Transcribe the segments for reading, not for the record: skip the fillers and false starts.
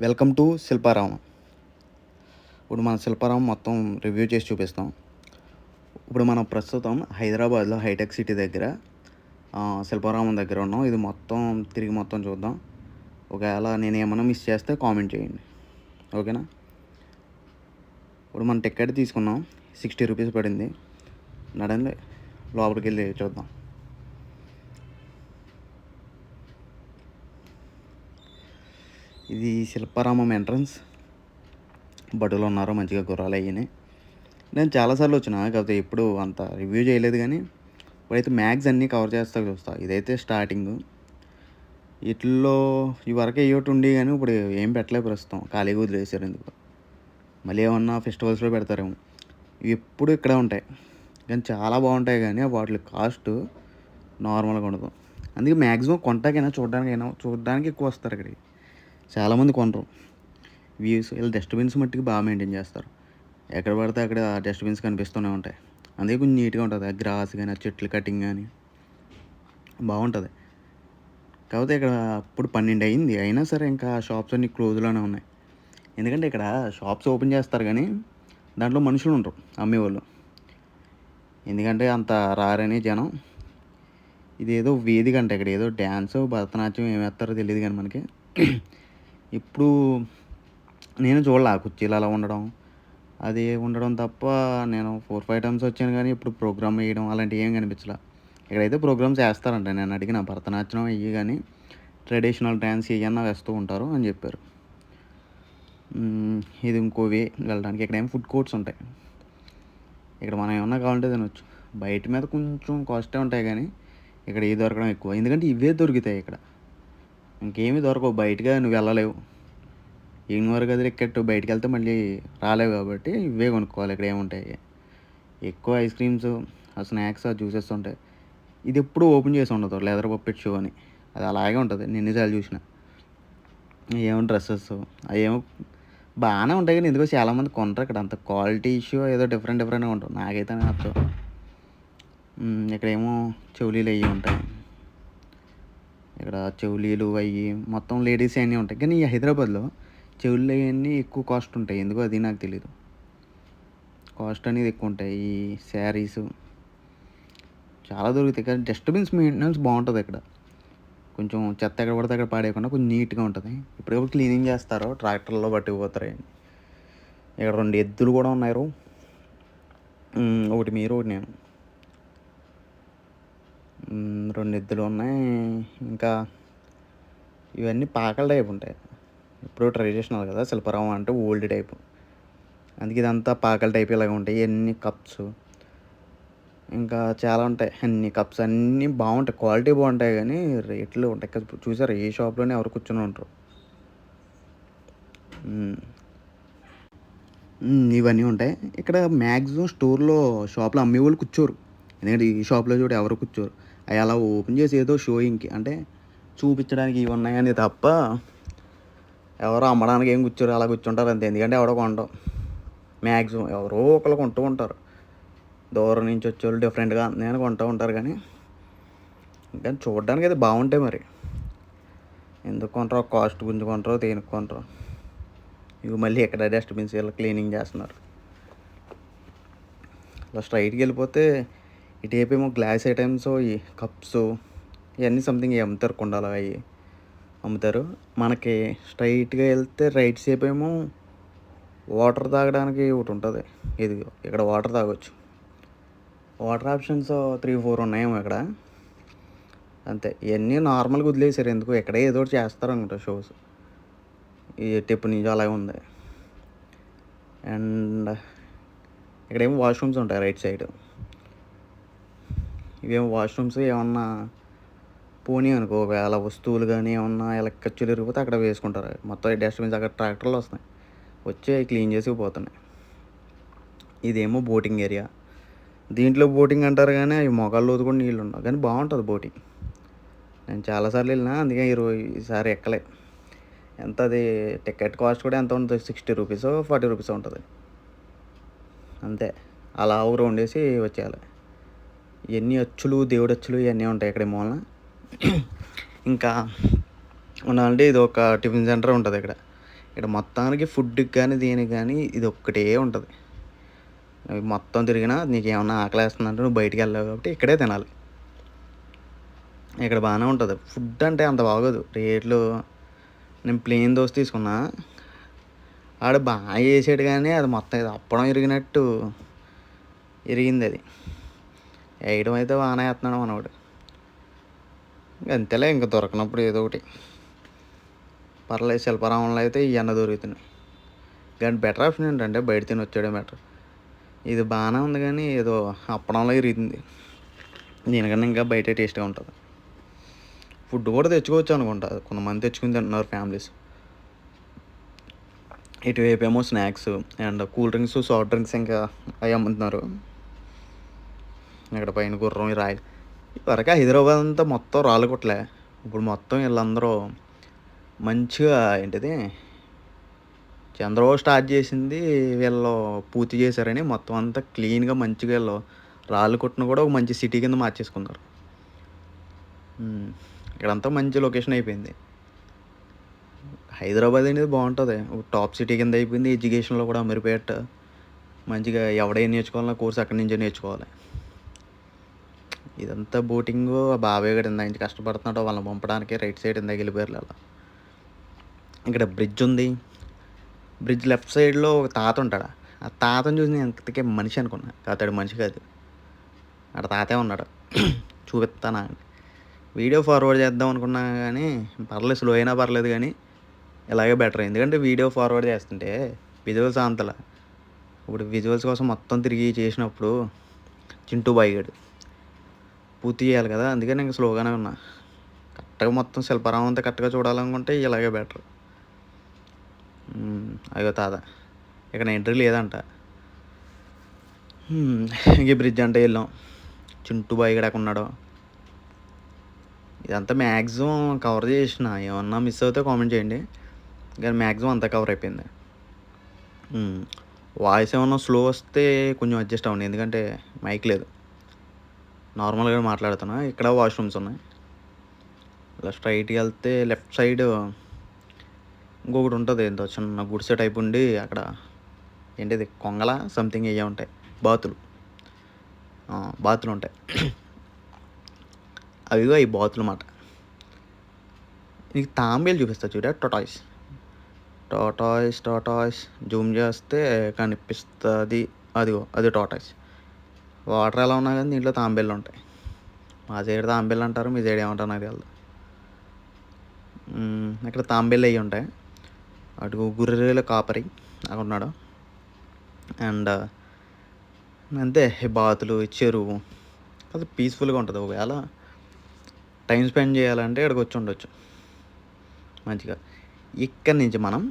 Welcome to Shilparamam. ఇప్పుడు మన శిల్పారామం మొత్తం రివ్యూ చేసి చూపిస్తాం. ఇప్పుడు మనం ప్రస్తుతం హైదరాబాద్లో హైటెక్ సిటీ దగ్గర శిల్పారామం దగ్గర ఉన్నాం. ఇది మొత్తం తిరిగి మొత్తం చూద్దాం. ఒకవేళ నేను ఏమన్నా మిస్ చేస్తే కామెంట్ చేయండి, ఓకేనా? ఇప్పుడు మనం టికెట్ తీసుకున్నాం, 60 రూపీస్ పడింది. నడండి లోపలికి వెళ్ళి చూద్దాం. ఇది శిల్పారామం ఎంట్రన్స్. బడులు ఉన్నారు, మంచిగా గుర్రాలు అయ్యాయి. నేను చాలాసార్లు వచ్చిన, కాకపోతే ఎప్పుడు అంత రివ్యూ చేయలేదు. కానీ ఇప్పుడైతే మ్యాగ్స్ అన్నీ కవర్ చేస్తా చూస్తా. ఇదైతే స్టార్టింగ్. వీటిల్లో ఈ వరకు ఒకటి ఉండి కానీ ఇప్పుడు ఏం పెట్టలేదు, ప్రస్తుతం ఖాళీగా వదిలేసారు. ఎందుకు మళ్ళీ ఏమన్నా ఫెస్టివల్స్లో పెడతారేమో. ఇవి ఎప్పుడు ఇక్కడే ఉంటాయి, కానీ చాలా బాగుంటాయి. కానీ వాటి కాస్ట్ నార్మల్గా ఉండదు. అందుకే మ్యాక్సిమం కొంటాకైనా చూడడానికి ఎక్కువ వస్తారు ఇక్కడికి. చాలామంది కొనరు. వ్యూస్ వీళ్ళు డస్ట్బిన్స్ మట్టికి బాగా మెయింటైన్ చేస్తారు. ఎక్కడ పడితే అక్కడ డస్ట్బిన్స్ కనిపిస్తూనే ఉంటాయి. అందుకే కొంచెం నీట్గా ఉంటుంది. ఆ గ్రాస్ కానీ, ఆ చెట్లు కటింగ్ కానీ బాగుంటుంది. కాకపోతే ఇక్కడ ఇప్పుడు 12 అయింది, అయినా సరే ఇంకా షాప్స్ అన్నీ క్లోజ్లోనే ఉన్నాయి. ఎందుకంటే ఇక్కడ షాప్స్ ఓపెన్ చేస్తారు కానీ దాంట్లో మనుషులు ఉండరు, అమ్మేవాళ్ళు. ఎందుకంటే అంత రారని జనం. ఇదేదో వేదిక అంటే ఇక్కడ ఏదో డ్యాన్స్, భరతనాట్యం ఏమి వేస్తారో తెలియదు కానీ మనకి. ఇప్పుడు నేను చూడలే ఆ కుర్చీలు అలా ఉండడం, అది ఉండడం తప్ప. నేను 4-5 టైమ్స్ వచ్చాను కానీ ఇప్పుడు ప్రోగ్రామ్ వేయడం అలాంటివి ఏం కనిపించలే. ఇక్కడైతే ప్రోగ్రామ్స్ వేస్తారంట. నేను అడిగిన, భరతనాట్యం అయ్యి కానీ ట్రెడిషనల్ డ్యాన్స్ ఏమన్నా వేస్తూ ఉంటారు అని చెప్పారు. ఇది ఇంకో వే వెళ్ళడానికి. ఇక్కడ ఏమో ఫుడ్ కోర్ట్స్ ఉంటాయి. ఇక్కడ మనం ఏమన్నా కావాలంటే తినొచ్చు. బయట మీద కొంచెం కాస్టే ఉంటాయి కానీ ఇక్కడ ఏ దొరకడం ఎక్కువ. ఎందుకంటే ఇవే దొరుకుతాయి ఇక్కడ, ఇంకేమీ దొరకవు. బయటగా నువ్వు వెళ్ళలేవు. ఈవినింగ్ వరకు అది ఎక్కట్టు బయటకు వెళ్తే మళ్ళీ రాలేవు, కాబట్టి ఇవే కొనుక్కోవాలి. ఇక్కడ ఏముంటాయి ఎక్కువ ఐస్ క్రీమ్స్, స్నాక్స్, జ్యూసెస్ ఉంటాయి. ఇది ఎప్పుడు ఓపెన్ చేసి ఉండదు, లెదర్ పప్పెట్ షో అని. అది అలాగే ఉంటుంది, నేను ఎన్నిసార్లు చూసిన. ఏమో డ్రెస్సెస్ అవి ఏమో బాగానే ఉంటాయి కానీ ఎందుకో చాలామంది కొంటారు. ఇక్కడ అంత క్వాలిటీ ఇష్యూ ఏదో డిఫరెంట్గా ఉంటుంది. నాకైతే నచ్చవు. ఇక్కడేమో చెవులీలు అవి ఉంటాయి. ఇక్కడ చెవులీలు అవి మొత్తం లేడీస్ అన్నీ ఉంటాయి. కానీ ఈ హైదరాబాద్లో చెవులు అవన్నీ ఎక్కువ కాస్ట్ ఉంటాయి. ఎందుకో అది నాకు తెలీదు. కాస్ట్ అనేది ఎక్కువ ఉంటాయి. ఈ శారీస్ చాలా దొరుకుతాయి. కానీ డస్ట్బిన్స్ మెయింటెనెన్స్ బాగుంటుంది ఇక్కడ. కొంచెం చెత్త ఎక్కడ పడితే అక్కడ పాడేయకుండా కొంచెం నీట్గా ఉంటుంది. ఇప్పుడెప్పుడు క్లీనింగ్ చేస్తారో ట్రాక్టర్లో పట్టుకుపోతారు. ఇక్కడ 2 ఎద్దులు కూడా ఉన్నారు. ఒకటి మీరు, ఒకటి నేను. 2 ఎద్దులు ఉన్నాయి. ఇంకా ఇవన్నీ పాకల టైప్ ఉంటాయి. ఇప్పుడు ట్రెడిషనల్ కదా, శిల్పారామం అంటే ఓల్డ్ టైపు. అందుకే ఇదంతా పాకల టైప్ ఇలాగ ఉంటాయి. అన్ని కప్స్ ఇంకా చాలా ఉంటాయి. అన్ని కప్స్ అన్నీ బాగుంటాయి, క్వాలిటీ బాగుంటాయి. కానీ రేట్లు ఉంటాయి. చూసారు, ఏ షాప్లోనే ఎవరు కూర్చొని ఉంటారు. ఇవన్నీ ఉంటాయి ఇక్కడ. మ్యాక్సిమం షాప్లో అమ్మేవాళ్ళు కూర్చోరు. ఎందుకంటే ఈ షాప్లో చూడు ఎవరు కూర్చోరు. అవి అలా ఓపెన్ చేసి ఏదో షోయింగ్కి అంటే చూపించడానికి ఇవి ఉన్నాయని తప్ప ఎవరో అమ్మడానికి ఏం కూర్చోరు. అలా కూర్చుంటారు అంతే. ఎందుకంటే ఎవడో కొంటాం. మ్యాక్సిమం ఎవరో ఒకళ్ళు కొంటూ ఉంటారు. దూరం నుంచి వచ్చేవాళ్ళు డిఫరెంట్గా నేను కొంటూ ఉంటారు. కానీ చూడడానికి అయితే బాగుంటాయి. మరి ఎందుకు కొంటారో, కాస్ట్ గురించి కొంటారో, దేనికి కొంటారో. ఇవి మళ్ళీ ఎక్కడ డస్ట్బిన్స్ ఇలా క్లీనింగ్ చేస్తున్నారు. ఇలా స్ట్రైట్కి వెళ్ళిపోతే ఇటువైపు ఏమో గ్లాస్ ఐటమ్స్, ఈ కప్స్ ఇవన్నీ సంథింగ్ అమ్ముతారు. కుండలు అవి అమ్ముతారు. మనకి స్ట్రైట్గా వెళ్తే రైట్ సైడ్ ఏమో వాటర్ తాగడానికి ఒకటి ఉంటుంది. ఇది ఇక్కడ వాటర్ తాగొచ్చు. వాటర్ ఆప్షన్స్ 3-4 ఉన్నాయేమో ఇక్కడ. అంతే. ఇవన్నీ నార్మల్గా వదిలేసారు. ఎందుకు ఎక్కడ ఏదో ఒకటి చేస్తారు అనుకుంటా షోస్. ఈ టెప్పు నుంచి అలాగే ఉంది. అండ్ ఇక్కడేమో వాష్రూమ్స్ ఉంటాయి రైట్ సైడ్. ఇవేమో వాష్రూమ్స్. ఏమన్నా పోనీ అనుకో, ఒకవేళ వస్తువులు కానీ ఏమన్నా ఇలా ఖర్చులు ఇరిగిపోతే అక్కడ వేసుకుంటారు. మొత్తం డస్ట్బిన్స్ అక్కడ ట్రాక్టర్లు వస్తున్నాయి, వచ్చి క్లీన్ చేసి పోతున్నాయి. ఇదేమో బోటింగ్ ఏరియా. దీంట్లో బోటింగ్ అంటారు కానీ అవి మొగాళ్ళు కూడా నీళ్ళు ఉండవు. కానీ బాగుంటుంది బోటింగ్. నేను చాలాసార్లు వెళ్ళినా, అందుకే ఈసారి ఎక్కలే. ఎంత అది టికెట్ కాస్ట్ కూడా ఎంత ఉంటుంది, 60 రూపీస్ 40 రూపీస్ ఉంటుంది అంతే. అలా రౌండ్ వేసి వచ్చేయాలి. ఇవన్నీ అచ్చులు, దేవుడు అచ్చులు ఇవన్నీ ఉంటాయి ఇక్కడ మూలన. ఇంకా ఉండాలంటే ఇది ఒక టిఫిన్ సెంటర్ ఉంటుంది ఇక్కడ. ఇక్కడ మొత్తానికి ఫుడ్‌కి కానీ, దేనికి కానీ ఇది ఒక్కటే ఉంటది. మొత్తం తిరిగినా నీకేమన్నా ఆకలేస్తుందంటే నువ్వు బయటికెళ్ళావు కాబట్టి ఇక్కడే తినాలి. ఇక్కడ బానే ఉంటది. ఫుడ్ అంటే అంత బాగోదు. రేట్లు నేను ప్లెయిన్ దోస తీసుకున్నా. ఆడు చేసాడు గానీ అది మొత్తం ఏదో అప్పడం ఇరిగినట్టు ఇరిగిందది. ఏయడం అయితే బానే ఏత్తన్నాడు మనోడు. అంతేలే ఇంక దొరకనప్పుడు ఏదో ఒకటి. పర్లేదు శిల్పారామంలో అయితే ఇయన్నీ దొరుకుతున్నాయి. కానీ బెటర్ ఆప్షన్ ఏంటంటే బయట తినొచ్చేయడం బెటర్. ఇది బానే ఉంది కానీ ఏదో అప్పడంలో ఇరిగింది. దీనికన్నా ఇంకా బయటే టేస్ట్‌గా ఉంటది. ఫుడ్ కూడా తెచ్చుకోవచ్చు అనుకుంటా. కొంతమంది తెచ్చుకొని తింటున్నారు ఫ్యామిలీస్. ఇటువైపేమో snacks and cool drinks, soft drinks ఇంకా అవి అమ్ముతున్నారు. ఇక్కడ పైన గుర్రం, రాయలు. ఇదివరకు హైదరాబాద్ అంతా మొత్తం రాళ్ళు కొట్టలే. ఇప్పుడు మొత్తం వీళ్ళందరూ మంచిగా ఏంటిది చంద్రబాబు స్టార్ట్ చేసింది వీళ్ళు పూర్తి చేశారని మొత్తం అంతా క్లీన్‌గా మంచిగా వీళ్ళు రాళ్ళు కొట్టును కూడా ఒక మంచి సిటీ కింద మార్చేసుకున్నారు. ఇక్కడంతా మంచి లొకేషన్ అయిపోయింది. హైదరాబాద్ అనేది బాగుంటుంది. టాప్ సిటీ కింద అయిపోయింది. ఎడ్యుకేషన్లో కూడా అమీర్పేట మంచిగా ఎవడేం నేర్చుకోవాలన్నా కోర్స్ అక్కడి నుంచే నేర్చుకోవాలి. ఇదంతా బోటింగు బాబాయ్ గడు ఇందాక నుంచి కష్టపడుతున్నాడు వాళ్ళని పంపడానికి. రైట్ సైడ్ ఇందాక వెళ్ళిపోయారు అలా. ఇక్కడ బ్రిడ్జ్ ఉంది. బ్రిడ్జ్ లెఫ్ట్ సైడ్లో ఒక తాత ఉంటాడు. ఆ తాతను చూసి నేను ఎంతకే మనిషి అనుకున్నా. అతడు మనిషి కాదు, అక్కడ తాతే ఉన్నాడు. చూపిస్తానా వీడియో ఫార్వర్డ్ చేద్దాం అనుకున్నా కానీ పర్లేదు, స్లో అయినా పర్లేదు కానీ ఇలాగే బెటర్. ఎందుకంటే వీడియో ఫార్వర్డ్ చేస్తుంటే విజువల్స్ అంతలా. ఇప్పుడు విజువల్స్ కోసం మొత్తం తిరిగి చేసినప్పుడు చింటూ బాయిగాడు పూర్తి చేయాలి కదా, అందుకని ఇంకా స్లోగానే ఉన్నా. కరెక్ట్గా మొత్తం శిల్పారామం అంతా కరెక్ట్గా చూడాలనుకుంటే ఇలాగే బెటర్. అయ్యో తాత ఇక్కడ ఎంట్రీ లేదంట. ఇంక బ్రిడ్జ్ అంటే వెళ్ళాం. చింటూ బాయిగాడు అక్కడ ఉన్నాడు. ఇదంతా మ్యాక్సిమం కవర్ చేసిన. ఏమన్నా మిస్ అవుతే కామెంట్ చేయండి. కానీ మ్యాక్సిమం అంతా కవర్ అయిపోయింది. వాయిస్ ఏమన్నా స్లో వస్తే కొంచెం అడ్జస్ట్ అవ్వండి, ఎందుకంటే మైక్ లేదు. నార్మల్గా మాట్లాడుతున్నా. ఇక్కడ వాష్రూమ్స్ ఉన్నాయి. ఇలా స్ట్రైట్గా వెళ్తే లెఫ్ట్ సైడ్ ఇంకొకటి ఉంటుంది, ఏంటో చిన్న గుడిసె టైప్ ఉండి అక్కడ ఏంటిది కొంగల సంథింగ్ ఇవే ఉంటాయి, బాతులు ఉంటాయి. అవిగో ఈ బాతులు అన్నమాట. నీకు తాంబేలు చూపిస్తా చూడ, టాటాయిస్ జూమ్ చేస్తే కనిపిస్తుంది. అదిగో అది టాటాయిస్. వాటర్ ఎలా ఉన్నా కానీ దీంట్లో తాంబేళ్ళు ఉంటాయి. మా సైడ్ తాంబేళ్ళు అంటారు, మీ సైడ్ ఏమంటారు నాకు తెలియదు. ఇక్కడ తాంబేళ్ళు అవి ఉంటాయి. అటు గుర్రెల కాపరి అక్కడ ఉన్నాడు. అండ్ అంతే, బాతులు, చెరువు అది పీస్ఫుల్గా ఉంటుంది. ఒకవేళ టైం స్పెండ్ చేయాలంటే ఇక్కడికి వచ్చి ఉండొచ్చు మంచిగా. ఇక్కడి నుంచి మనం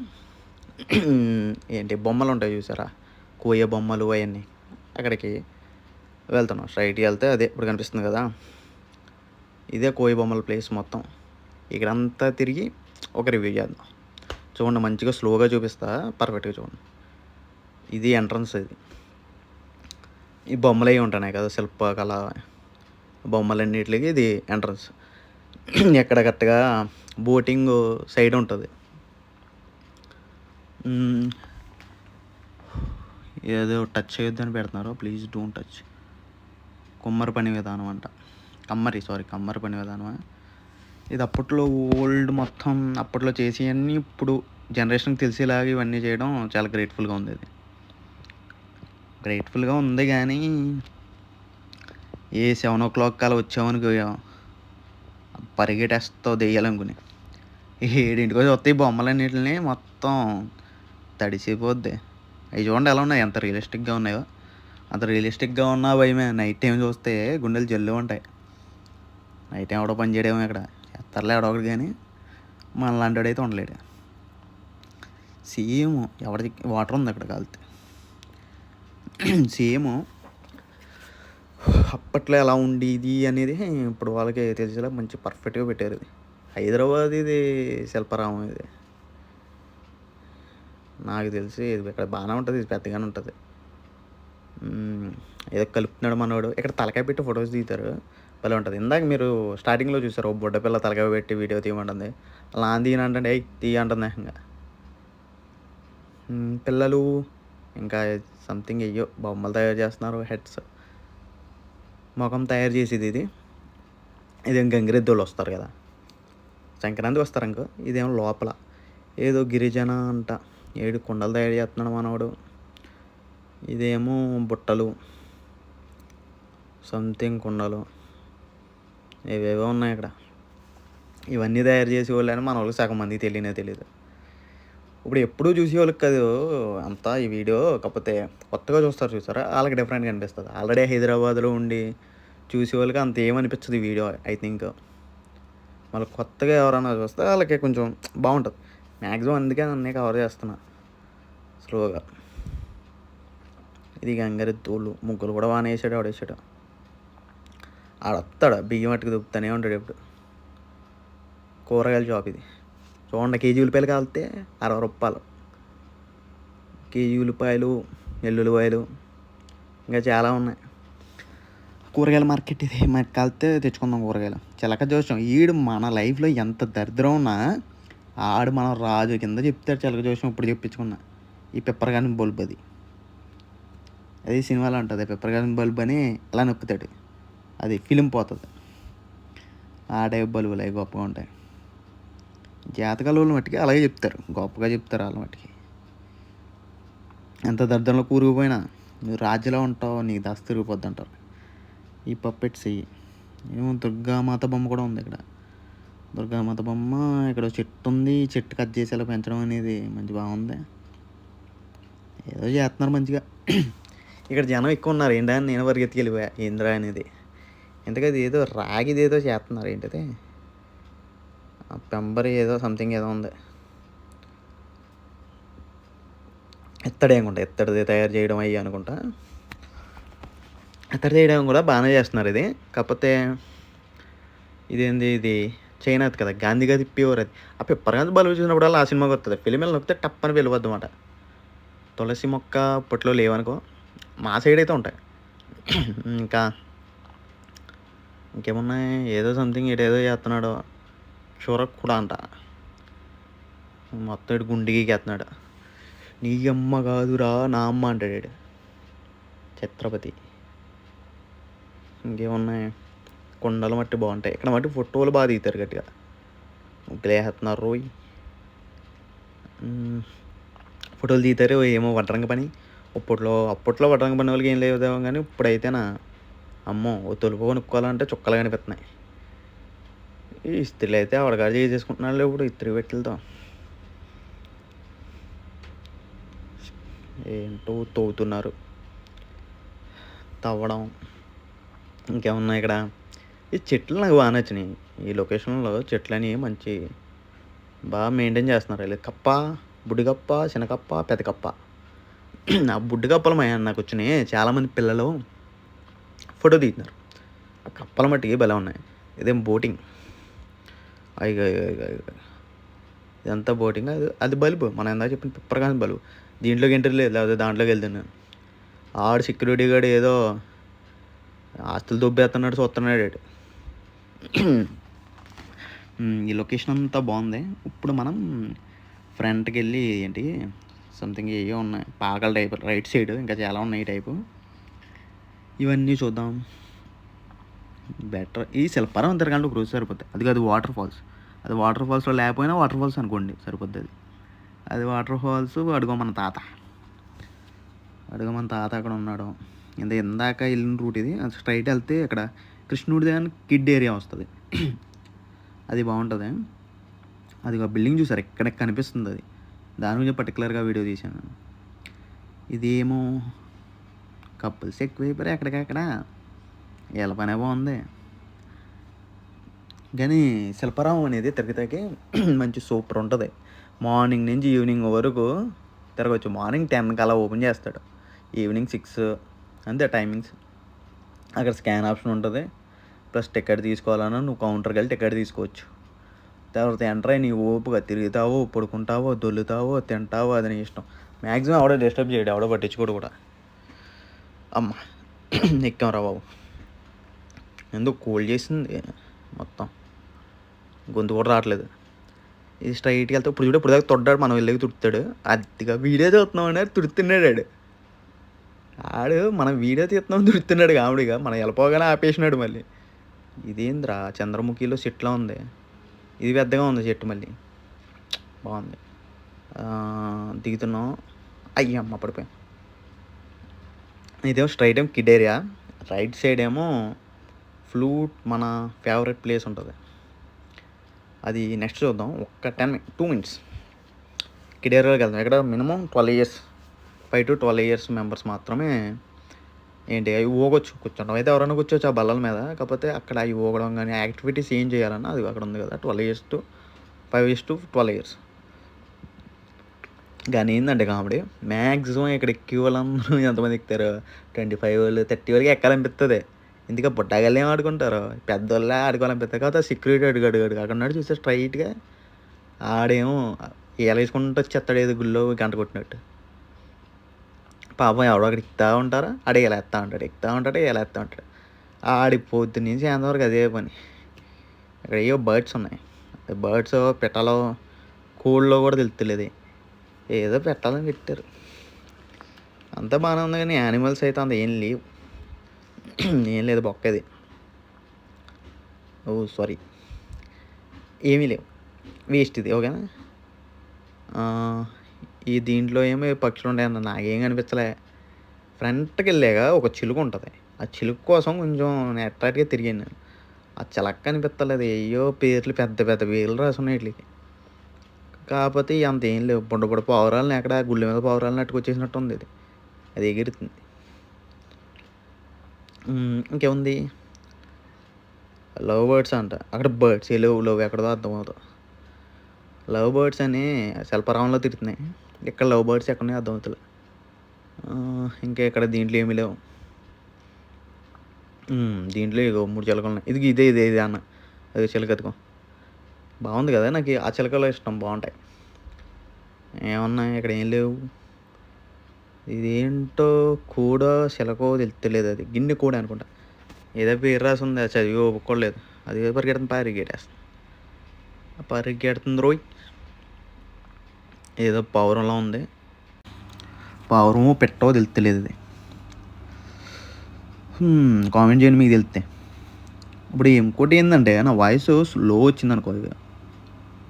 ఏంటి బొమ్మలు ఉంటాయి చూసారా, కోయ బొమ్మలు అవన్నీ, అక్కడికి వెళ్తున్నాం. స్ట్రైట్కి వెళ్తే అదే ఇప్పుడు కనిపిస్తుంది కదా, ఇదే కోయ బొమ్మల ప్లేస్ మొత్తం. ఇక్కడంతా తిరిగి ఒక రివ్యూ చేద్దాం. చూడండి, మంచిగా స్లోగా చూపిస్తా, పర్ఫెక్ట్గా చూడండి. ఇది ఎంట్రన్స్. ఈ బొమ్మలు అవి ఉంటున్నాయి కదా, శిల్పకళ బొమ్మలన్నిటికి ఇది ఎంట్రన్స్. ఎక్కడ కరెక్ట్గా బోటింగ్ సైడ్ ఉంటుంది. ఏదో టచ్ చేయొద్దని పెడుతున్నారు, ప్లీజ్ డోంట్ టచ్. కమ్మరి పని విధానం అంట. కమ్మరి పని విధానం. ఇది అప్పట్లో ఓల్డ్ మొత్తం అప్పట్లో చేసేవన్నీ ఇప్పుడు జనరేషన్కి తెలిసేలాగా ఇవన్నీ చేయడం చాలా గ్రేట్ఫుల్గా ఉంది. ఇది గ్రేట్ఫుల్గా ఉంది కానీ ఏ 7 o'clock కల్లా వచ్చామనుకో పరిగెట్టేస్తావు దెయ్యాలనుకుని. 7 వస్తాయి బొమ్మలన్నిటిని మొత్తం తడిసిపోద్ది. అవి చూడండి ఎలా ఉన్నాయి, ఎంత రియలిస్టిక్గా ఉన్నాయో. అంత రియలిస్టిక్గా ఉన్నా భయమే. నైట్ టైం చూస్తే గుండెలు జల్లు ఉంటాయి. నైట్ టైం ఎవడో పని చేయడేమో ఇక్కడ చేస్తారులే ఎవడొకటి, కానీ మనలాంటి అయితే ఉండలేడు. సేమ్ ఎవరి వాటర్ ఉంది అక్కడ కాలితే. సేమ్ అప్పట్లో ఎలా ఉండేది అనేది ఇప్పుడు వాళ్ళకి తెలిసేలా మంచి పర్ఫెక్ట్గా పెట్టారు. ఇది హైదరాబాద్, ఇది శిల్పారామం. ఇది నాకు తెలిసి ఇది ఇక్కడ బాగానే ఉంటుంది, ఇది పెద్దగానే ఉంటుంది. ఏదో కలుపుతున్నాడు మనోడు. ఇక్కడ తలకాయ పెట్టి ఫొటోస్ దిగుతారు, భలే ఉంటుంది. ఇందాక మీరు స్టార్టింగ్లో చూసారు, బుడ్డపిల్ల తలకాయ పెట్టి వీడియో తీయమంటుంది. అలా తీయనంటే తీయ అంటుంది. ఇంకా పిల్లలు ఇంకా సంథింగ్ అయ్యో బొమ్మలు తయారు చేస్తున్నారు. హెడ్స్ ముఖం తయారు చేసేది ఇది. ఇదేం గంగిరెద్దులు వస్తారు కదా, సంక్రాంతి వస్తారు అనుకో. ఇదేమో లోపల ఏదో గిరిజన అంట, 7 కుండలు తయారు చేస్తున్నాడు మనవాడు. ఇదేమో బుట్టలు, సంథింగ్ కుండలు, ఏవేవో ఉన్నాయి ఇక్కడ. ఇవన్నీ తయారు చేసేవాళ్ళని మన వాళ్ళకి సగం మందికి తెలియదు. ఇప్పుడు ఎప్పుడూ చూసేవాళ్ళకి కాదు అంతా ఈ వీడియో, కాకపోతే కొత్తగా చూస్తారు చూసారా, వాళ్ళకి డిఫరెంట్గా అనిపిస్తుంది. ఆల్రెడీ హైదరాబాద్లో ఉండి చూసేవాళ్ళకి అంత ఏమనిపించదు ఈ వీడియో. ఐ థింక్ మళ్ళీ కొత్తగా ఎవరైనా చూస్తే వాళ్ళకి కొంచెం బాగుంటుంది. మ్యాక్సిమం అందుకే నన్నే కవర్ చేస్తున్నా స్లోగా. ఇది గంగరెద్దులు, ముగ్గులు కూడా బాగానే వేసాడు. ఆడేసాడు, ఆడొస్తాడు బియ్యం మట్టుకు దుప్పుతానే ఉంటాడు ఎప్పుడు. కూరగాయల షాప్ ఇది. చూడండి, కేజీ ఉల్లిపాయలు కాలితే 60 రూపాయలు. కేజీ ఉల్లిపాయలు, ఎల్లుల్లిపాయలు, ఇంకా చాలా ఉన్నాయి. కూరగాయల మార్కెట్ ఇది. మనకి కలితే తెచ్చుకుందాం కూరగాయలు. చిలక జోషం ఈడు మన లైఫ్లో ఎంత దరిద్రం ఉన్నా ఆడు మనం రాజు కింద చెప్తాడు. చిలక జోషం ఇప్పుడు చెప్పించుకున్నా. ఈ పెప్పర్గాని బల్బ్ అది సినిమాలో ఉంటుంది. పెప్పర్గాని బల్బ్ అని అలా నొక్కుతాడు, అది ఫిలిం పోతుంది. ఆ టైప్ బల్బులు అవి గొప్పగా ఉంటాయి. జాతకాల వాళ్ళు మట్టికి అలాగే చెప్తారు, గొప్పగా చెప్తారు వాళ్ళ మట్టికి. ఎంత దరిద్రంలో కూరుకుపోయినా నువ్వు రాజ్యలో ఉంటావు, నీకు దస్త తిరిగిపోద్ది అంటారు. ఈ పప్పెట్స్ ఇవి ఏమో దుర్గామాత బొమ్మ కూడా ఉంది ఇక్కడ. దుర్గామాత బొమ్మ ఇక్కడ చెట్టు ఉంది. చెట్టు కట్ చేసి అలా పెంచడం అనేది మంచి బాగుంది. ఏదో చేస్తున్నారు మంచిగా. ఇక్కడ జనం ఎక్కువ ఉన్నారు. ఏంటని నేను పరిగెత్తికి వెళ్ళిపోయా. ఏంద్రా అనేది ఎందుకది ఏదో రాగిది ఏదో చేస్తున్నారు. ఏంటిది పెంబరి ఏదో సంథింగ్ ఏదో ఉంది. ఎత్తడి అనుకుంటా, ఎత్తడిది తయారు చేయడం అయ్యి అనుకుంటా. ఎత్తడి చేయడం కూడా బాగానే చేస్తున్నారు ఇది. కాకపోతే ఇదేంది, ఇది చైనాది కదా, గాంధీగా తిప్పేవారు. అది ఆ పెప్పర్గాంధీ బలుపు చూసినప్పుడల్లా ఆ సినిమాకి వస్తుంది. ఫిలింలు నొక్కితే టప్పని వెళ్ళిపోద్ది అన్నమాట. తులసి మొక్క అప్పట్లో లేవనుకో, మా సైడ్ అయితే ఉంటాయి. ఇంకా ఇంకేమున్నాయి, ఏదో సంథింగ్ ఏదో చేస్తున్నాడు. చూరకు కూడా అంట మొత్తం ఇటు గుండికి ఎత్తున్నాడు. నీ అమ్మ కాదురా నా అమ్మ అంటాడు ఛత్రపతి. ఇంకేమున్నాయి, కొండలు మట్టి బాగుంటాయి ఇక్కడ. మట్టి ఫోటోలు బాగా దిగుతారు గట్టిగా. ముగ్గులేస్తున్నారు రోయ్, ఫోటోలు దిగుతారు. ఏమో వడ్రంగ పని. అప్పట్లో వడ్రంగ పని వాళ్ళకి ఏం లేదేమో, కానీ ఇప్పుడైతేనా అమ్మో ఓ తొలుపు కొనుక్కోవాలంటే చుక్కలు కనిపిస్తున్నాయి. ఈ ఇస్త్రీలు అయితే ఆవిడగాడు చేసుకుంటున్నాడు ఇప్పుడు ఇస్త్రీ పెట్టెలతో. ఏంటో తవ్వుతున్నారు, తవ్వడం. ఇంకేమున్నాయి ఇక్కడ, ఈ చెట్లు నాకు బాగా నచ్చినాయి. ఈ లొకేషన్లో చెట్లని మంచి బాగా మెయింటైన్ చేస్తున్నారు వీళ్ళు. కప్ప, బుడ్డికప్ప, చిన్నకప్ప, పెద్దకప్ప. ఆ బుడ్డికప్పలు నాకు వచ్చినాయి. చాలామంది పిల్లలు ఫోటో తీస్తున్నారు. ఆ కప్పల మట్టికి భలే ఉన్నాయి. ఇదేం బోటింగ్, అయ్యో ఇదంతా బోటింగ్. అది బల్బు, మనం ఎంత చెప్పిన పెప్పర్గాని బల్బు. దీంట్లోకి ఎంట్రీ లేదు, లేకపోతే దాంట్లోకి వెళ్తున్నాను. ఆడు సెక్యూరిటీ గార్డు ఏదో ఆస్తులు దొబ్బేస్తున్నాడు, చూస్తున్నాడు. ఈ లొకేషన్ అంతా బాగుంది. ఇప్పుడు మనం ఫ్రంట్కి వెళ్ళి ఏంటి సంథింగ్ ఏవో ఉన్నాయి పాకల టైప్ రైట్ సైడ్, ఇంకా చాలా ఉన్నాయి ఈ టైపు. ఇవన్నీ చూద్దాం. బెటర్ ఈ శిల్పారం తిరగండి ఒక రోజు సరిపోద్ది. అది వాటర్ ఫాల్స్. అది వాటర్ ఫాల్స్లో లేకపోయినా వాటర్ ఫాల్స్ అనుకోండి సరిపోద్ది. అది వాటర్ ఫాల్స్. అడుగో మన తాత అక్కడ ఉన్నాడు. ఇందాక వెళ్ళిన రూట్ ఇది. స్ట్రైట్ వెళ్తే ఇక్కడ కృష్ణుడిది అని కిడ్ ఏరియా వస్తుంది. అది బాగుంటుంది. అది ఒక బిల్డింగ్ చూసారు ఎక్కడ కనిపిస్తుంది. అది దాని గురించి పర్టికులర్గా వీడియో తీశాను. ఇదేమో కపుల్స్ ఎక్కువైపోయారు ఎక్కడికక్కడ. వీళ్ళ పనే బాగుంది. కానీ శిల్పారామం అనేది తిరగతాకి మంచి సూపర్ ఉంటుంది. మార్నింగ్ నుంచి ఈవినింగ్ వరకు తిరగచ్చు. మార్నింగ్ 10కి అలా ఓపెన్ చేస్తాడు, ఈవినింగ్ 6 అంతే టైమింగ్స్. అక్కడ స్కాన్ ఆప్షన్ ఉంటుంది. ప్లస్ టికెట్ తీసుకోవాలన్నా నువ్వు కౌంటర్కి వెళ్ళి టికెట్ తీసుకోవచ్చు. తర్వాత ఎంటర్ అయ్యి నీ ఓపుగా తిరుగుతావో, పడుకుంటావో, దొల్లుతావో, తింటావో, అది నీ ఇష్టం. మ్యాక్సిమం ఎవడో డిస్టర్బ్ చేయడు, ఎవడో పట్టించుకోడు కూడా. అమ్మ ఎక్కాం రా బాబు. ఎందుకు కూల్ చేసింది మొత్తం, గొంతు కూడా రావట్లేదు. ఇది స్ట్రైట్కి వెళ్తే ఇప్పుడు చూడు ఇప్పుడు దాకా తొడ్డాడు, మనం వెళ్ళి తుడుతాడు. అదిగా వీడియో చూస్తున్నాం అన్నారు తుడుతున్నాడు ఆడు. మనం వీడియో తీస్తున్నాం తుడుతున్నాడు కామెడీగా, మనం వెళ్ళిపోగానే ఆపేసినాడు మళ్ళీ. ఇదేంద్రా చంద్రముఖిలో చెట్లా ఉంది, ఇది పెద్దగా ఉంది చెట్టు మళ్ళీ బాగుంది. దిగుతున్నాం, అయ్యమ్మ పడిపోయాం. ఇదేమో స్ట్రైట్ ఏమో కిడ్ ఏరియా, రైట్ సైడ్ ఏమో ఫ్లూట్ మన ఫేవరెట్ ప్లేస్ ఉంటుంది, అది నెక్స్ట్ చూద్దాం. ఒక్క 2 minutes కిడ్ ఏరియాలోకి వెళ్దాం. ఇక్కడ minimum 12 years 5 to 12 years members మాత్రమే ఏంటి అవి ఊగొచ్చు, కూర్చుంటాం అయితే ఎవరైనా కూర్చోవచ్చు ఆ బల్లల మీద. కాకపోతే అక్కడ అవి ఊగడం కానీ యాక్టివిటీస్ ఏం చేయాలన్నా అది అక్కడ ఉంది కదా, 12 years to 5 years to 12 years. కానీ ఏంటంటే కామెడీ, మ్యాక్సిమం ఇక్కడ ఎక్కే వాళ్ళందరూ ఎంతమంది ఎక్కుతారు, 25 వాళ్ళు 30 వరకు ఎక్కాలనిపిస్తుంది. ఎందుకంటే బుట్టగాళ్ళు ఏం ఆడుకుంటారు, పెద్దోళ్ళే ఆడుకోవాలనిపిస్తుంది. కాబట్టి సెక్యూరిటీ అడుగు అక్కడ ఉన్నాడు చూస్తే స్ట్రైట్గా ఆడేమో వేసుకుంటూ వచ్చేస్తాడు, ఏదో గుళ్ళో గంట కొట్టినట్టు. పాపం ఎవడో అక్కడ ఎక్కుతా ఉంటారా, ఆడే ఎలా ఎత్తా ఉంటాడు, ఎక్కుతా ఉంటాడు ఎలా ఎత్తా ఉంటాడు. ఆడిపోద్దు నుంచి ఎంతవరకు అదే పని. అక్కడ ఏవో బర్డ్స్ ఉన్నాయి, బర్డ్స్ పెట్టాలో కోళ్ళలో కూడా తెలుస్తలేదు, ఏదో పెట్టాలని పెట్టారు. అంతా బాగానే ఉంది కానీ యానిమల్స్ అయితే అంత ఏం లేవు, ఏం లేదు బొక్కది. ఓ సారీ, ఏమీ లేవు, వేస్ట్ ఇది. ఓకేనా, ఈ దీంట్లో ఏమో పక్షులు ఉంటాయన్న నాకేం కనిపించలే. ఫ్రంట్కి వెళ్ళాక ఒక చిలుక ఉంటుంది, ఆ చిలుక కోసం కొంచెం అట్రాక్ట్గా తిరిగాను నేను. ఆ చిలక కనిపించలేదు, అయ్యో పేర్లు పెద్ద పెద్ద పేర్లు రాసున్నాయి వీటికి. కాకపోతే అంత ఏం లేవు, బుడ్డ పావురాలని ఎక్కడ గుళ్ళ మీద పావురాలని అట్టుకొచ్చేసినట్టు ఉంది ఇది, అది ఎగురుతుంది. ఇంకేముంది, లవ్ బర్డ్స్ అంట, అక్కడ బర్డ్స్ ఏ లవ్ ఎక్కడదో అర్థమవుతుంది. లవ్ బర్డ్స్ అని శల్పరామంలో తిరుగుతున్నాయి, ఇక్కడ లవ్ బర్డ్స్ ఎక్కడున్నాయి అర్థమవుతుంది. ఇంకా ఇక్కడ దీంట్లో ఏమీ లేవు. దీంట్లో ఇగో 3 చిలకలు ఉన్నాయి, ఇదే ఇదే ఇదే అన్న, అది చిలక ఎత్తుకో, బాగుంది కదా, నాకు ఆ చిలకలో ఇష్టం, బాగుంటాయి. ఏమన్నాయి ఇక్కడ ఏం లేవు. ఇదేంటో కూడా చిలకో తెలుస్తలేదు, అది గిన్నె కూడా అనుకుంటా, ఏదో పేరు రాసి ఉంది, అది చదివి ఒప్పుకోలేదు. అది పరిగెడుతుంది, పరిగెడుతుంది రోయ్. ఏదో పావురంలో ఉంది, పావురమో పెట్టో తెలుస్తలేదు అది. కామెంట్ చేయండి మీకు తెలిస్తే. ఇప్పుడు ఇంకోటి ఏంటంటే నా వాయిస్ స్లో వచ్చింది అనుకో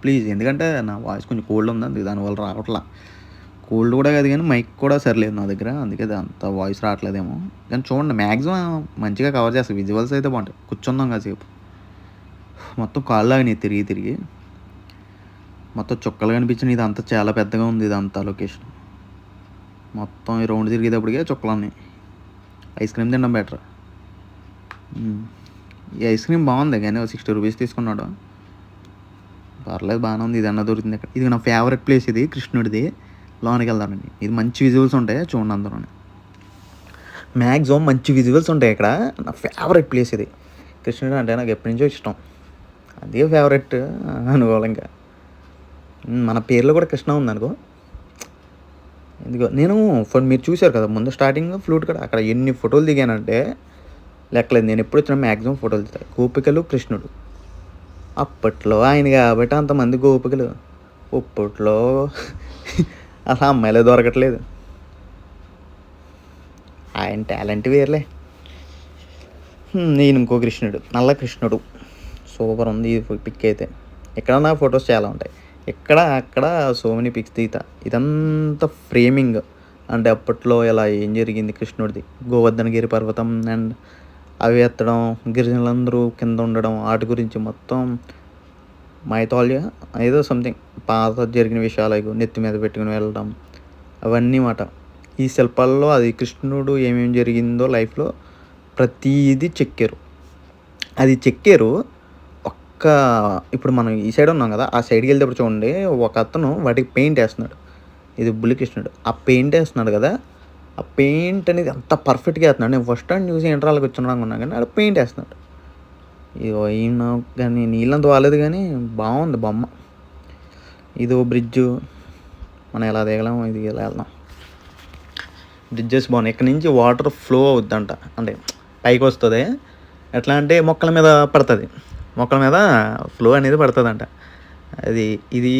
ప్లీజ్, ఎందుకంటే నా వాయిస్ కొంచెం కోల్డ్ ఉంది, దానివల్ల రావట్లా. కోల్డ్ కూడా కాదు కానీ మైక్ కూడా సరిలేదు నా దగ్గర, అందుకే అంత వాయిస్ రావట్లేదేమో. కానీ చూడండి మ్యాక్సిమం మంచిగా కవర్ చేస్తాను, విజువల్స్ అయితే బాగుంటాయి. కూర్చుందాం కాసేపు, మొత్తం కాళ్ళు ఆగినాయి తిరిగి తిరిగి, మొత్తం చుక్కలు కనిపించినాయి. ఇదంతా చాలా పెద్దగా ఉంది, ఇదంతా లొకేషన్ మొత్తం ఈ రౌండ్ తిరిగేటప్పటికే చుక్కలు ఉన్నాయి. ఐస్ క్రీమ్ తినడం బెటర్. ఈ ఐస్ క్రీమ్ బాగుంది కానీ 60 rupees తీసుకున్నాడు, పర్లేదు బాగానే ఉంది. ఇది అన్న దొరుకుతుంది ఇక్కడ. ఇది నా ఫేవరెట్ ప్లేస్, ఇది కృష్ణుడిది. లోనికి వెళ్దామండి, ఇది మంచి విజువల్స్ ఉంటాయి చూడండి అందరూ, మ్యాక్సిమం మంచి విజువల్స్ ఉంటాయి ఇక్కడ. నా ఫేవరెట్ ప్లేస్ ఇది, కృష్ణుడు అంటే నాకు ఎప్పటి నుంచో ఇష్టం, అదే ఫేవరెట్ అనుకోవాలి. ఇంకా మన పేర్లో కూడా కృష్ణ ఉందనుకో. ఎందుకో నేను మీరు చూశారు కదా ముందు స్టార్టింగ్ ఫ్లూట్ కూడా, అక్కడ ఎన్ని ఫోటోలు దిగానంటే లెక్కలేదు. నేను ఎప్పుడు వచ్చినా మ్యాక్సిమం ఫోటోలు దిగుతాను. గోపికలు కృష్ణుడు, అప్పట్లో ఆయన కాబట్టి అంతమంది గోపికలు, ఇప్పట్లో అసలు అమ్మాయిలే దొరకట్లేదు. ఆయన టాలెంట్ వేర్లే. నేను ఇంకో కృష్ణుడు, నల్ల కృష్ణుడు, సూపర్ ఉంది ఈ పిక్ అయితే. ఇక్కడ నా ఫొటోస్ చాలా ఉంటాయి, ఇక్కడ అక్కడ సో మెనీ పిక్స్ దిగుతా. ఇదంతా ఫ్రేమింగ్ అంటే అప్పట్లో ఇలా ఏం జరిగింది కృష్ణుడిది, గోవర్ధనగిరి పర్వతం అండ్ అవి ఎత్తడం, గిరిజనులందరూ కింద ఉండడం, వాటి గురించి మొత్తం మైథాలజీ ఏదో సంథింగ్ పాత జరిగిన విషయాలు నెత్తి మీద పెట్టుకుని వెళ్ళడం, అవన్నీ మాట. ఈ శిల్పాల్లో అది కృష్ణుడు ఏమేమి జరిగిందో లైఫ్లో ప్రతీది చెక్కారు. అది చెక్కారు ఒక్క, ఇప్పుడు మనం ఈ సైడ్ ఉన్నాం కదా, ఆ సైడ్కి వెళ్తేప్పుడు చూడండి ఒక అతను వాటికి పెయింట్ వేస్తున్నాడు. ఇది బుల్లి కృష్ణుడు, ఆ పెయింట్ వేస్తున్నాడు కదా, ఆ పెయింట్ అనేది అంత పర్ఫెక్ట్గా వేస్తున్నాడు. నేను ఫస్ట్ టైం చూసి ఎంట్రాలకు వచ్చినా అనుకున్నాను కానీ ఆడ పెయింట్ వేస్తున్నాడు. ఈయన కానీ నీళ్ళంత బాగాలేదు కానీ బాగుంది బొమ్మ. ఇదో బ్రిడ్జు, మనం ఎలా దిగలేము, ఇది ఎలా వెళ్దాం. బ్రిడ్జెస్ బాగున్నాయి, ఇక్కడ నుంచి వాటర్ ఫ్లో అవుద్దంట, అంటే పైకి వస్తుంది. ఎట్లా అంటే మొక్కల మీద పడుతుంది, మొక్కల మీద ఫ్లో అనేది పడుతుందంట. అది ఇది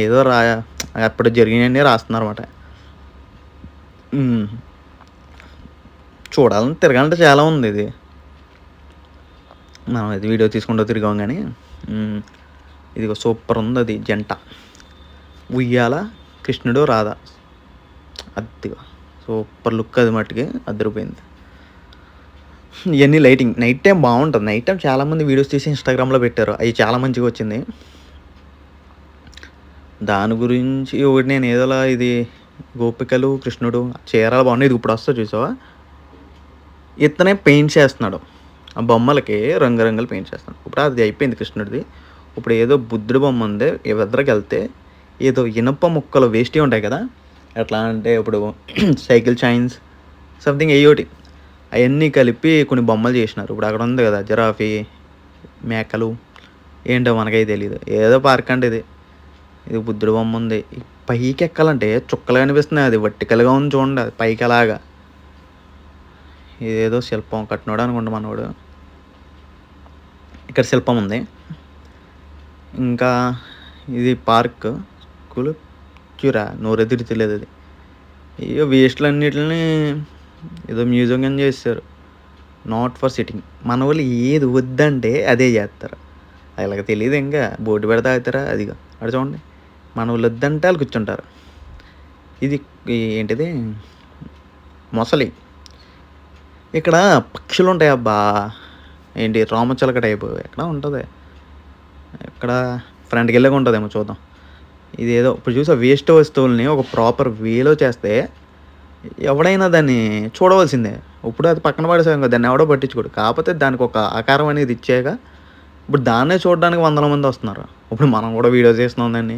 ఏదో అప్పుడు జరిగినవన్నీ రాస్తున్నారన్నమాట. చూడాలని తిరగాలంటే చాలా ఉంది ఇది. మనం ఇది వీడియో తీసుకుంటూ తిరిగాం కానీ ఇదిగో సూపర్ ఉంది అది జంట. ఉయ్యాల కృష్ణుడు రాధ, అదిగో సూపర్ లుక్, అది మట్టుకి అదిరిపోయింది. ఇవన్నీ లైటింగ్ నైట్ టైం బాగుంటుంది. నైట్ టైం చాలామంది వీడియోస్ తీసి ఇన్స్టాగ్రామ్లో పెట్టారు, అవి చాలా మంచిగా వచ్చింది. దాని గురించి ఒకటి నేను ఏదోలా ఇది గోపికలు కృష్ణుడు చీరాలు బాగున్నాయి. ఇది ఇప్పుడు వస్తా చూసావా, ఇతనే పెయింట్ చేస్తున్నాడు ఆ బొమ్మలకి, రంగురంగులు పెయింట్ చేస్తున్నాడు. ఇప్పుడు అది అయిపోయింది కృష్ణుడిది. ఇప్పుడు ఏదో బుద్ధుడి బొమ్మ ఉంది. ఎదురుకి వెళ్తే ఏదో ఇనప ముక్కలు వేస్టీ ఉంటాయి కదా, ఎట్లా అంటే ఇప్పుడు సైకిల్ చైన్స్ సంథింగ్ ఏయోటి అవన్నీ కలిపి కొన్ని బొమ్మలు చేసినారు. ఇప్పుడు అక్కడ ఉంది కదా జిరాఫీ, మేకలు, ఏంటో మనకైతే తెలియదు. ఏదో పార్క్ అంటే ఇది బుద్ధుడి బొమ్మ ఉంది. పైకి ఎక్కాలంటే చుక్కలు కనిపిస్తున్నాయి. అది వర్టికల్గా ఉంది చూడండి, అది పైకి అలాగా. ఇదేదో శిల్పం కట్టినాడు అనుకుంటా మనోడు. ఇక్కడ శిల్పం ఉంది. ఇంకా ఇది పార్క్, స్కూల్ క్యూరా నోరెదిరి తెలియదు. అది ఇక వేస్ట్లు అన్నిటిని ఏదో మ్యూజియం అని చేస్తారు, నాట్ ఫర్ సిట్టింగ్. మన వాళ్ళు ఏది వద్దంటే అదే చేస్తారు. అలాగ తెలియదు, ఇంకా బోర్డు పెడతా అవుతారా. అదిగా అక్కడ చూడండి, మన వాళ్ళు వద్దంటే వాళ్ళు కూర్చుంటారు. ఇది ఏంటిది మొసలి. ఇక్కడ పక్షులు ఉంటాయి అబ్బా, ఏంటి రామచిలక టైపు ఎక్కడ ఉంటుంది, ఎక్కడ ఫ్రంట్కి వెళ్ళగా ఉంటుందేమో చూద్దాం. ఇదేదో ఇప్పుడు చూసా వేస్ట్ వస్తువుల్ని ఒక ప్రాపర్ వేలో చేస్తే ఎవడైనా దాన్ని చూడవలసిందే. ఇప్పుడు అది పక్కన పడేసాం కదా, దాన్ని ఎవడో పట్టించుకోడు. కాకపోతే దానికి ఒక ఆకారం అనేది ఇచ్చాక ఇప్పుడు దాన్నే చూడడానికి 100 మంది వస్తున్నారు. ఇప్పుడు మనం కూడా వీడియో చేస్తున్నాం దాన్ని,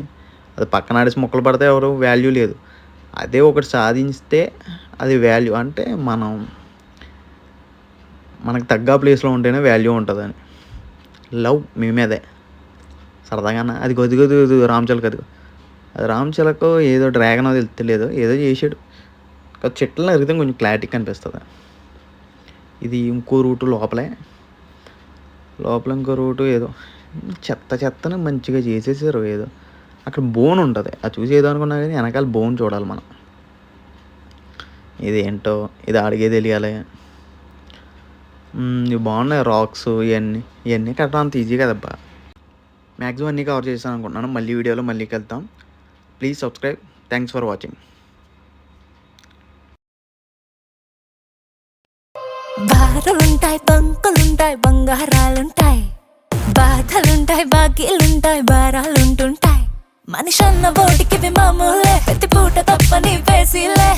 అది పక్కన ఆడేసి మొక్కలు పడితే ఎవరు వాల్యూ లేదు. అదే ఒకటి సాధిస్తే అది వాల్యూ. అంటే మనకు తగ్గ ప్లేస్లో ఉంటేనే వాల్యూ ఉంటుందని. లవ్ మీ మీదే సరదాగా. అది కొద్ది రామచిలక, అది రామచిలక ఏదో డ్రాగన్ అది తెలియదు, ఏదో చేసాడు. చెట్లను అరిగితే కొంచెం క్లారిటీ కనిపిస్తుంది. ఇది ఇంకో రూటు లోపల ఇంకో రూటు ఏదో చెత్తను మంచిగా చేసేసారు. ఏదో అక్కడ బోన్ ఉంటుంది, అది చూసి ఏదో అనుకున్నా కానీ వెనకాల బోన్ చూడాలి మనం. ఇది ఏంటో ఇది అడిగే తెలియాలి. ఇవి బాగున్నాయి రాక్స్, ఇవన్నీ కట్టడం అంత ఈజీ కదబ్బా. మ్యాక్సిమం అన్నీ కవర్ చేస్తాను అనుకుంటున్నాను. మళ్ళీ వీడియోలో మళ్ళీ వెళ్తాం. Please subscribe. Thanks for watching. బారులుంటాయి, బంకులుంటాయి, బంగారాలుంటాయి, బాధలుంటాయి, బాకీలుంటాయి, భారాలుంటుంటాయి. మనిషి అన్న ఓటికి మామూలే, ప్రతి పూట తప్పని వేసిలే.